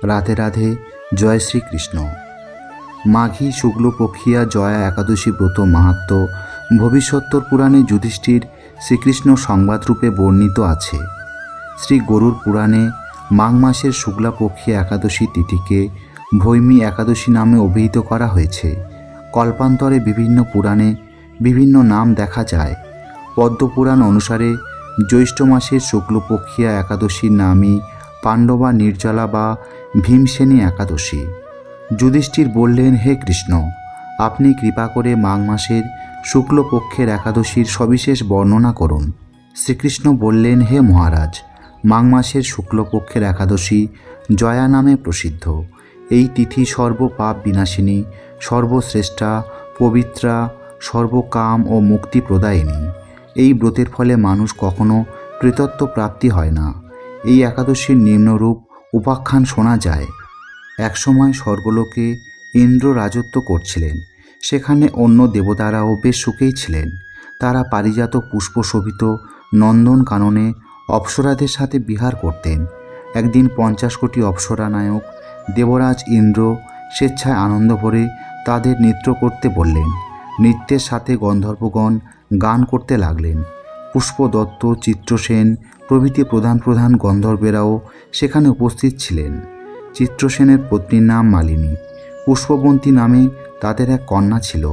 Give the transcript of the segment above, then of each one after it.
রাধে রাধে। জয় শ্রীকৃষ্ণ। মাঘী শুক্লপক্ষিয়া জয়া একাদশী ব্রত মাহাত্ম্য ভবিষ্যত্তর পুরাণে যুধিষ্ঠির শ্রীকৃষ্ণ সংবাদরূপে বর্ণিত আছে। শ্রী গরুর পুরাণে মাঘ মাসের শুক্লাপক্ষিয়া একাদশী তিথিকে ভৈমী একাদশী নামে অভিহিত করা হয়েছে। কল্পান্তরে বিভিন্ন পুরাণে বিভিন্ন নাম দেখা যায়। পদ্মপুরাণ অনুসারে জ্যৈষ্ঠ মাসের শুক্লপক্ষিয়া একাদশীর নামই পাণ্ডবা নির্জলা বা ভীমসেনী একাদশী। যুধিষ্ঠির বললেন, হে কৃষ্ণ, আপনি কৃপা করে মাঘ মাসের শুক্লপক্ষের একাদশীর সবিশেষ বর্ণনা করুন। শ্রীকৃষ্ণ বললেন, হে মহারাজ, মাঘ মাসের শুক্লপক্ষের একাদশী জয়া নামে প্রসিদ্ধ। এই তিথি সর্বপাপ বিনাশিনী, সর্বশ্রেষ্ঠা, পবিত্রা, সর্বকাম ও মুক্তি প্রদায়িনী। এই ব্রতের ফলে মানুষ কখনো প্রেতত্ব প্রাপ্তি হয় না। এই একাদশীর নিম্নরূপ উপাখ্যান শোনা যায়। একসময় স্বর্গলোকে ইন্দ্র রাজত্ব করছিলেন। সেখানে অন্য দেবতারাও বেশ সুখেই ছিলেন। তারা পারিজাত পুষ্পশোভিত নন্দন কাননে অপ্সরাদের সাথে বিহার করতেন। একদিন 50 কোটি অপ্সরা নায়ক দেবরাজ ইন্দ্র স্বেচ্ছায় আনন্দ ভরে তাদের নৃত্য করতে বললেন। নৃত্যের সাথে গন্ধর্বগণ গান করতে লাগলেন। পুষ্পদত্ত, চিত্রসেন প্রভৃতি প্রধান প্রধান গন্ধর্বেরাও সেখানে উপস্থিত ছিলেন। চিত্রসেনের পত্নীর নাম মালিনী। পুষ্পবন্তী নামে তাদের এক কন্যা ছিল।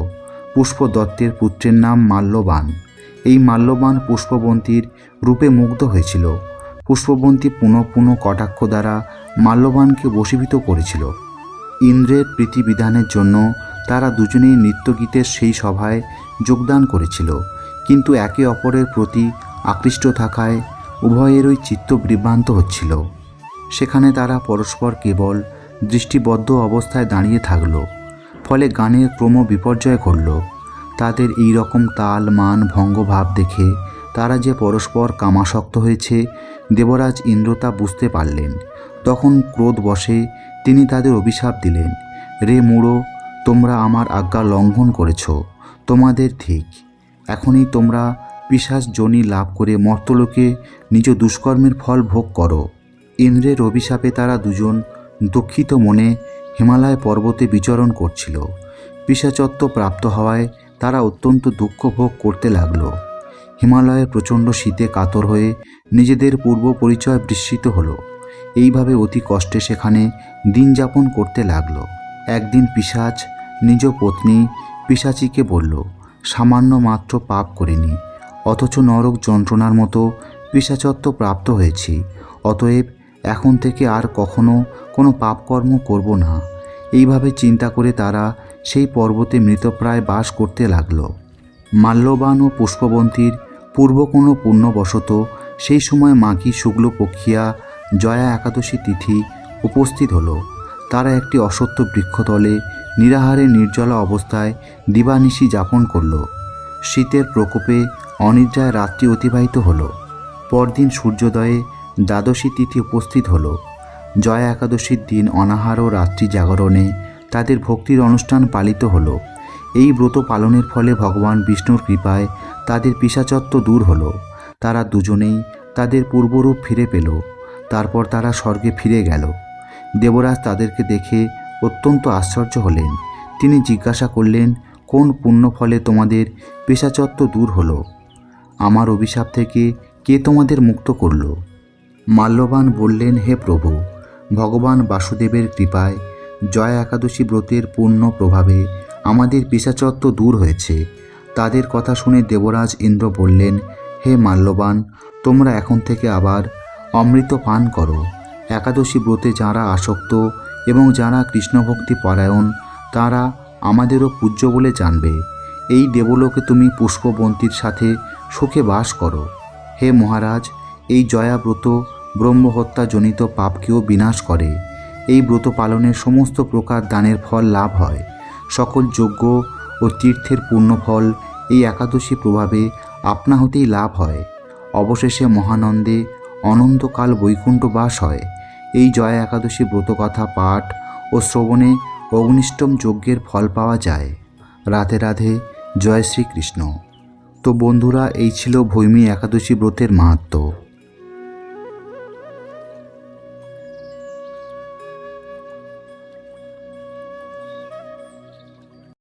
পুষ্পদত্তের পুত্রের নাম মাল্যবান। এই মাল্যবান পুষ্পবন্তীর রূপে মুগ্ধ হয়েছিল। পুষ্পবন্তী পুনঃ পুনঃ কটাক্ষ দ্বারা মাল্যবানকে বশীভূত করেছিল। ইন্দ্রের প্রীতিবিধানের জন্য তারা দুজনেই নৃত্যগীতের সেই সভায় যোগদান করেছিল, কিন্তু একে অপরের প্রতি আকৃষ্ট থাকায় উভয়েরই চিত্ত বিভ্রান্ত হচ্ছিল। সেখানে তারা পরস্পর কেবল দৃষ্টিবদ্ধ অবস্থায় দাঁড়িয়ে থাকল। ফলে গানের ক্রম বিপর্যয় ঘটল। তাদের এই রকম তাল মান ভঙ্গ ভাব দেখে তারা যে পরস্পর কামাসক্ত হয়েছে, দেবরাজ ইন্দ্র তা বুঝতে পারলেন। তখন ক্রোধ বশে তিনি তাদের অভিশাপ দিলেন, রে মূঢ়, তোমরা আমার আজ্ঞা লঙ্ঘন করেছ। তোমাদের ঠিক। এখনই তোমরা পিশাচ যোনি লাভ করে মর্তলোকে নিজ দুষ্কর্মের ফল ভোগ করো। ইন্দ্রের অভিশাপে তারা দুজন দুঃখিত মনে হিমালয় পর্বতে বিচরণ করছিল। পিশাচত্ব প্রাপ্ত হওয়ায় তারা অত্যন্ত দুঃখ ভোগ করতে লাগল। হিমালয়ে প্রচণ্ড শীতে কাতর হয়ে নিজেদের পূর্ব পরিচয় বিস্মৃত হলো। এইভাবে অতি কষ্টে সেখানে দিন যাপন করতে লাগল। একদিন পিশাচ নিজ পত্নী পিশাচীকে বলল, সামান্য মাত্র পাপ করিনি, অথচ নরক যন্ত্রণার মতো পিশাচত্ব প্রাপ্ত হয়েছি। অতএব এখন থেকে আর কখনো কোনো পাপকর্ম করব না। এইভাবে চিন্তা করে তারা সেই পর্বতে মৃতপ্রায় বাস করতে লাগল। মাল্যবান ও পুষ্পবন্তীর পূর্ব কোনো পুণ্যবশত সেই সময় মাঘী শুক্লপক্ষিয়া জয়া একাদশী তিথি উপস্থিত হলো। তারা একটি অশ্বত্থ বৃক্ষতলে নিরাহারে নির্জলা অবস্থায় দিবানিশি যাপন করল। শীতের প্রকোপে অনিদ্রায় রাত্রি অতিবাহিত হলো। পরদিন সূর্যোদয়ে দ্বাদশী তিথি উপস্থিত হলো। জয়া একাদশীর দিন অনাহার ও রাত্রি জাগরণে তাদের ভক্তির অনুষ্ঠান পালিত হলো। এই ব্রত পালনের ফলে ভগবান বিষ্ণুর কৃপায় তাদের পিশাচত্ব দূর হলো। তারা দুজনেই তাদের পূর্বরূপ ফিরে পেল। তারপর তারা স্বর্গে ফিরে গেল। দেবরাজ তাদেরকে দেখে অত্যন্ত আশ্চর্য হলেন। তিনি জিজ্ঞাসা করলেন, কোন পুণ্য ফলে তোমাদের পেশাচত্ব দূর হলো? আমার অভিশাপ থেকে কে তোমাদের মুক্ত করল? মাল্যবান বললেন, হে প্রভু, ভগবান বাসুদেবের কৃপায় জয়া একাদশী ব্রতের পূর্ণ প্রভাবে আমাদের পিশাচত্ব দূর হয়েছে। তাদের কথা শুনে দেবরাজ ইন্দ্র বললেন, হে মাল্যবান, তোমরা এখন থেকে আবার অমৃত পান করো। একাদশী ব্রতে যারা আসক্ত এবং যারা কৃষ্ণভক্তি পরায়ণ তারা আমাদেরও পূজ্য বলে জানবে। এই দেবলোকে তুমি পুষ্পবন্তীর সাথে সুখে বাস করো। হে মহারাজ, এই জয়া ব্রত ব্রহ্মহত্যাজনিত পাপকেও বিনাশ করে। এই ব্রত পালনের সমস্ত প্রকার দানের ফল লাভ হয়। সকল যজ্ঞ ও তীর্থের পূর্ণফল এই একাদশী প্রভাবে আপনা হতেই লাভ হয়। অবশেষে মহানন্দে অনন্তকাল বৈকুণ্ঠ বাস হয়। এই জয়া একাদশী ব্রতকথা পাঠ ও শ্রবণে অগ্নিষ্টম যজ্ঞের ফল পাওয়া যায়। রাধে রাধে। জয় শ্রীকৃষ্ণ। তো বন্ধুরা, এই ছিল ভৈমী একাদশী ব্রতের মাহাত্ম্য।